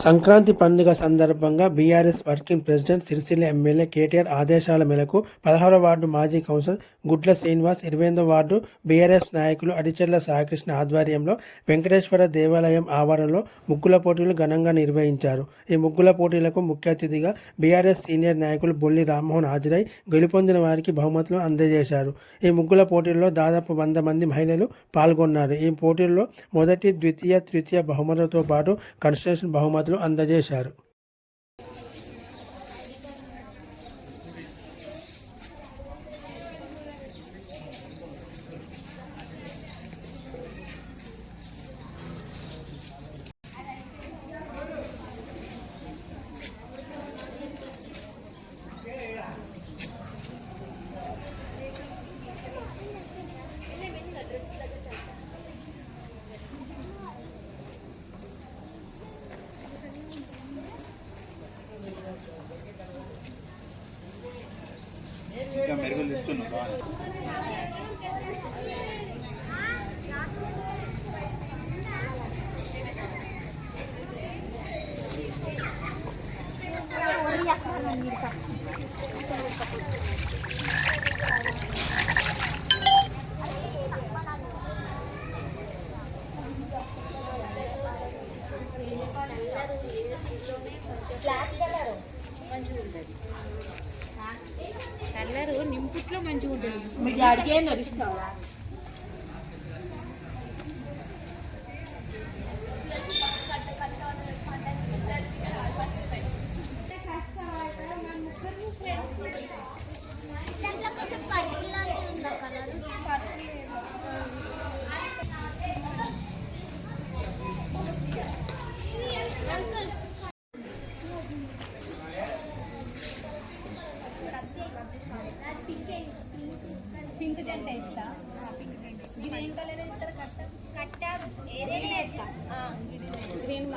సంక్రాంతి పండుగ సందర్భంగా BRS working president Sircilla MLA KTR ఆదేశాల మేరకు 16వ వార్డు మాజీ కౌన్సిలర్ గుడ్ల శ్రీనివాస్, 28వ వార్డు బీఆర్ఎస్ నాయకులు అడిచెర్ల సాయికృష్ణ ఆధ్వర్యంలో వెంకటేశ్వర దేవాలయం ఆవరణలో ముగ్గుల పోటీలు ఘనంగా నిర్వహించారు. ఈ ముగ్గుల పోటీలకు ముఖ్య అతిథిగా బీఆర్ఎస్ సీనియర్ నాయకులు బొల్లి రామ్మోహన్ హాజరై గెలుపొందిన వారికి బహుమతులు అందజేశారు. ఈ ముగ్గుల పోటీల్లో దాదాపు 100 మంది మహిళలు పాల్గొన్నారు. ఈ పోటీల్లో మొదటి, ద్వితీయ, తృతీయ బహుమతులతో పాటు కన్స్ట్రక్షన్ బహుమతులు అందజేశారు. మెరుగులు ఇస్తున్నాం. కలరు నింపుట్లో మంచిగా ఉంటుంది. మీకు అడిగే నడుస్తావా? పింక్ టెంట్ వేస్తా. ఇది ఏం కలర్ వేస్తారు? కట్ట ఏదైనా వేస్తా. Green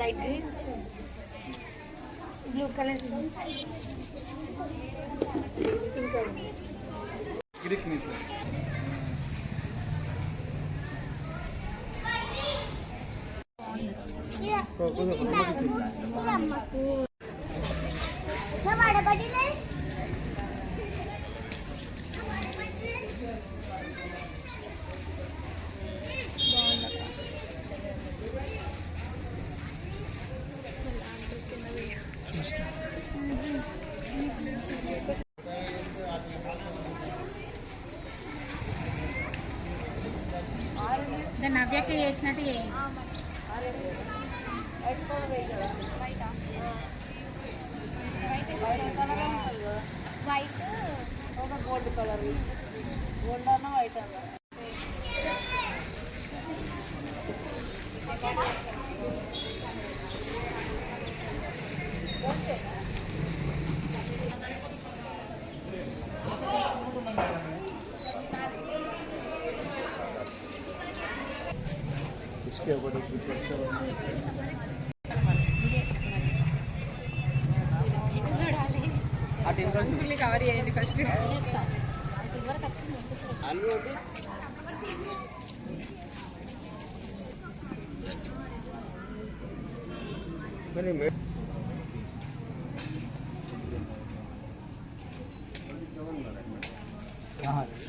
light green, blue colour, pink colour. నవ్యకి చేసినట్టు వైట్ గోల్డ్ కలర్, గోల్డ్ అన్న వైట్ అన్న. చూడాలి కవర్ చేయండి ఫస్ట్.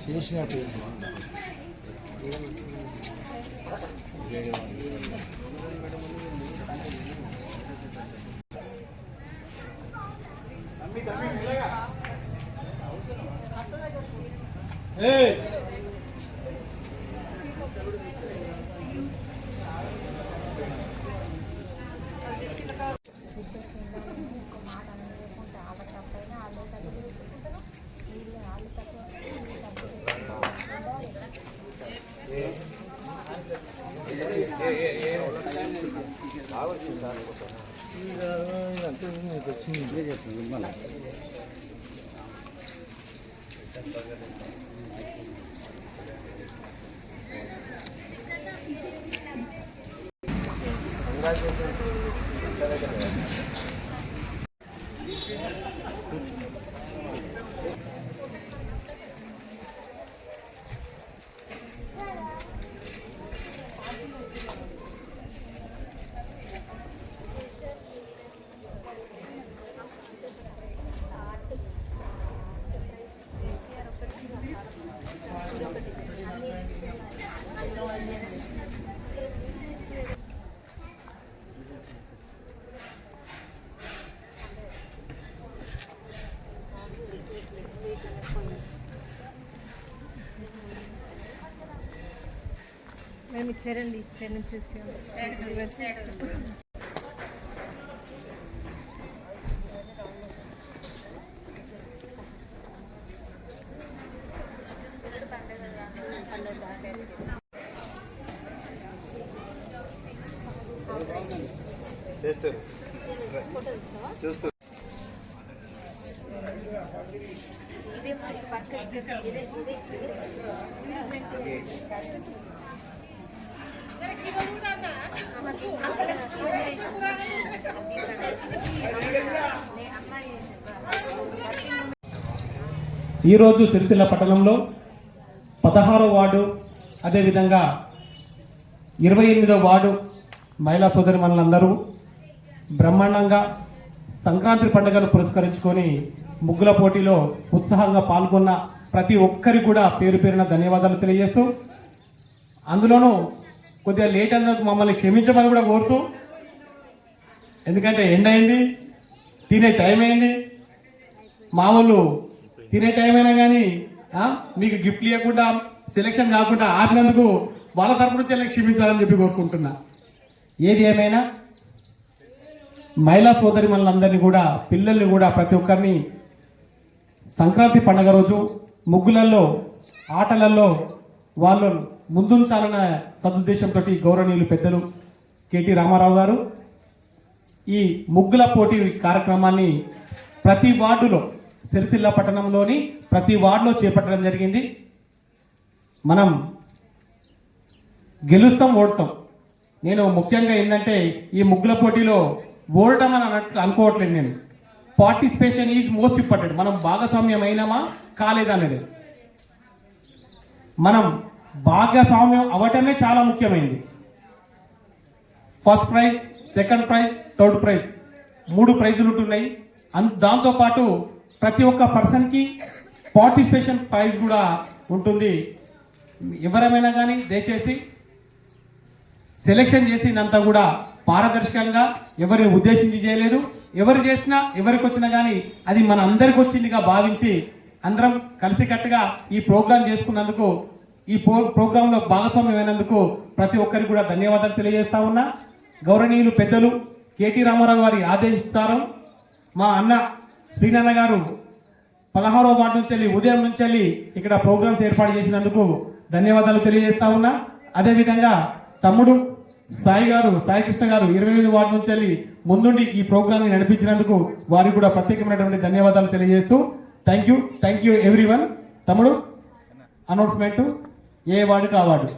చేసినట్టు మేము ఇచ్చారండి, ఇచ్చారు నుంచి చేస్తారు చూస్తారు. ఈరోజు సిరిసిల్ల పట్టణంలో 16వ వార్డు అదేవిధంగా 28వ వార్డు మహిళా సోదరి మనులందరూ బ్రహ్మాండంగా సంక్రాంతి పండుగను పురస్కరించుకొని ముగ్గుల పోటీలో ఉత్సాహంగా పాల్గొన్న ప్రతి ఒక్కరికి కూడా పేరు పేరున ధన్యవాదాలు తెలియజేస్తూ, అందులోనూ కొద్దిగా లేట్ అయినందుకు మమ్మల్ని క్షమించమని కూడా కోరుతూ, ఎందుకంటే ఎండ్ అయింది, తినే టైం అయింది, మా వాళ్ళు తినే టైం అయినా కానీ మీకు గిఫ్ట్ ఇవ్వకుండా సెలెక్షన్ కాకుండా ఆపినందుకు వాళ్ళ తరపు నుంచి క్షమించాలని చెప్పి కోరుకుంటున్నా. ఏది ఏమైనా మహిళా సోదరి మనందరినీ కూడా, పిల్లల్ని కూడా, ప్రతి ఒక్కరిని సంక్రాంతి పండుగ రోజు ముగ్గులలో ఆటలలో వాళ్ళు ముందుంచాలన్న సదుద్దేశంతో గౌరవనీయులు పెద్దలు కేటీ రామారావు గారు ఈ ముగ్గుల పోటీ కార్యక్రమాన్ని ప్రతి వార్డులో, సిరిసిల్ల పట్టణంలోని ప్రతి వార్డులో చేపట్టడం జరిగింది. మనం గెలుస్తాం, ఓడతాం. నేను ముఖ్యంగా ఏంటంటే ఈ ముగ్గుల పోటీలో ఓడటం అని అనుకోవట్లేదు. నేను పార్టిసిపేషన్ ఈజ్ మోస్ట్ ఇంపార్టెంట్. మనం భాగస్వామ్యం అయినామా కాలేదా అనేది, మనం భాగస్వామ్యం అవ్వటమే చాలా ముఖ్యమైనది. First prize, second prize, third prize 3 ప్రైజులు ఉంటున్నాయి. దాంతోపాటు ప్రతి ఒక్క పర్సన్కి పార్టిసిపేషన్ ప్రైజ్ కూడా ఉంటుంది. ఎవరైనా కానీ దయచేసి సెలెక్షన్ చేసిందంతా కూడా పారదర్శకంగా, ఎవరిని ఉద్దేశించి చేయలేదు. ఎవరు చేసినా, ఎవరికి వచ్చినా కానీ అది మన అందరికి వచ్చిందిగా భావించి అందరం కలిసికట్టుగా ఈ ప్రోగ్రాం చేసుకున్నందుకు, ఈ ప్రోగ్రాంలో భాగస్వామ్యమైనందుకు ప్రతి ఒక్కరికి కూడా ధన్యవాదాలు తెలియజేస్తా ఉన్నా. గౌరవనీయులు పెద్దలు కేటీ రామారావు గారి ఆదేశానుసారం మా అన్న శ్రీనాన్న గారు 16వ వార్డు నుంచి వెళ్ళి ఉదయం నుంచి వెళ్ళి ఇక్కడ ప్రోగ్రామ్స్ ఏర్పాటు చేసినందుకు ధన్యవాదాలు తెలియజేస్తా ఉన్నా. అదేవిధంగా తమ్ముడు సాయి గారు, సాయి కృష్ణ గారు 28వ వార్డు నుంచి వెళ్ళి ముందుండి ఈ ప్రోగ్రామ్ని నడిపించినందుకు వారికి కూడా ప్రత్యేకమైనటువంటి ధన్యవాదాలు తెలియజేస్తూ థ్యాంక్ యూ ఎవ్రీవన్. తమ్ముడు అనౌన్స్మెంట్ ఏ వార్డుకి ఆ వార్డు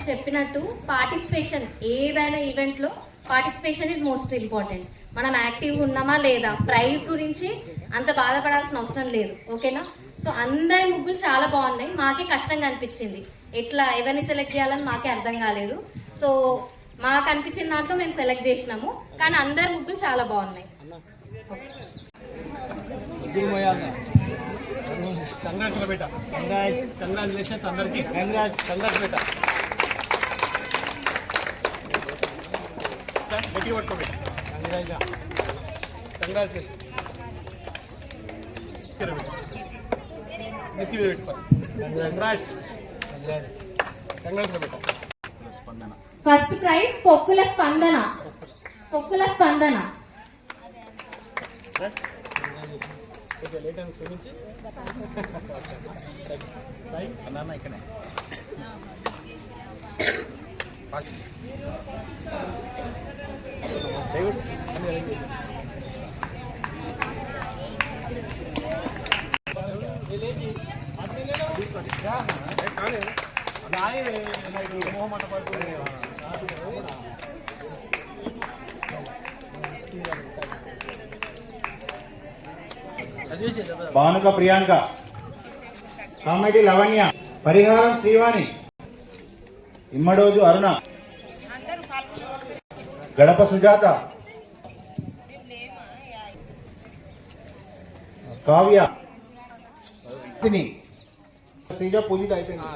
చెప్పినట్టు పార్టిసిపేషన్, ఏదైనా ఈవెంట్లో పార్టిసిపేషన్ ఇస్ మోస్ట్ ఇంపార్టెంట్. మనం యాక్టివ్గా ఉన్నామా లేదా, ప్రైజ్ గురించి అంత బాధపడాల్సిన అవసరం లేదు. ఓకేనా? సో అందరి ముగ్గులు చాలా బాగున్నాయి. మాకే కష్టంగా అనిపించింది, ఎట్లా ఎవరిని సెలెక్ట్ చేయాలని మాకే అర్థం కాలేదు. సో మాకు అనిపించిన దాంట్లో మేము సెలెక్ట్ చేసినాము, కానీ అందరి ముగ్గులు చాలా బాగున్నాయి. కంగ్రాచులేషన్స్ అందరికీ. కంగ్రాట్స్ బేటా. ఫస్ట్ ప్రైజ్ పొక్కుల స్పందన. పొక్కుల స్పందన. భానుక ప్రియాంక, కామెటి లవణ్య, పరిహారం శ్రీవాణి, ఇమ్మడోజు అరుణ, గడప సుజాత, కావ్య, శ్రీజ పూజిత అయిపోయింది.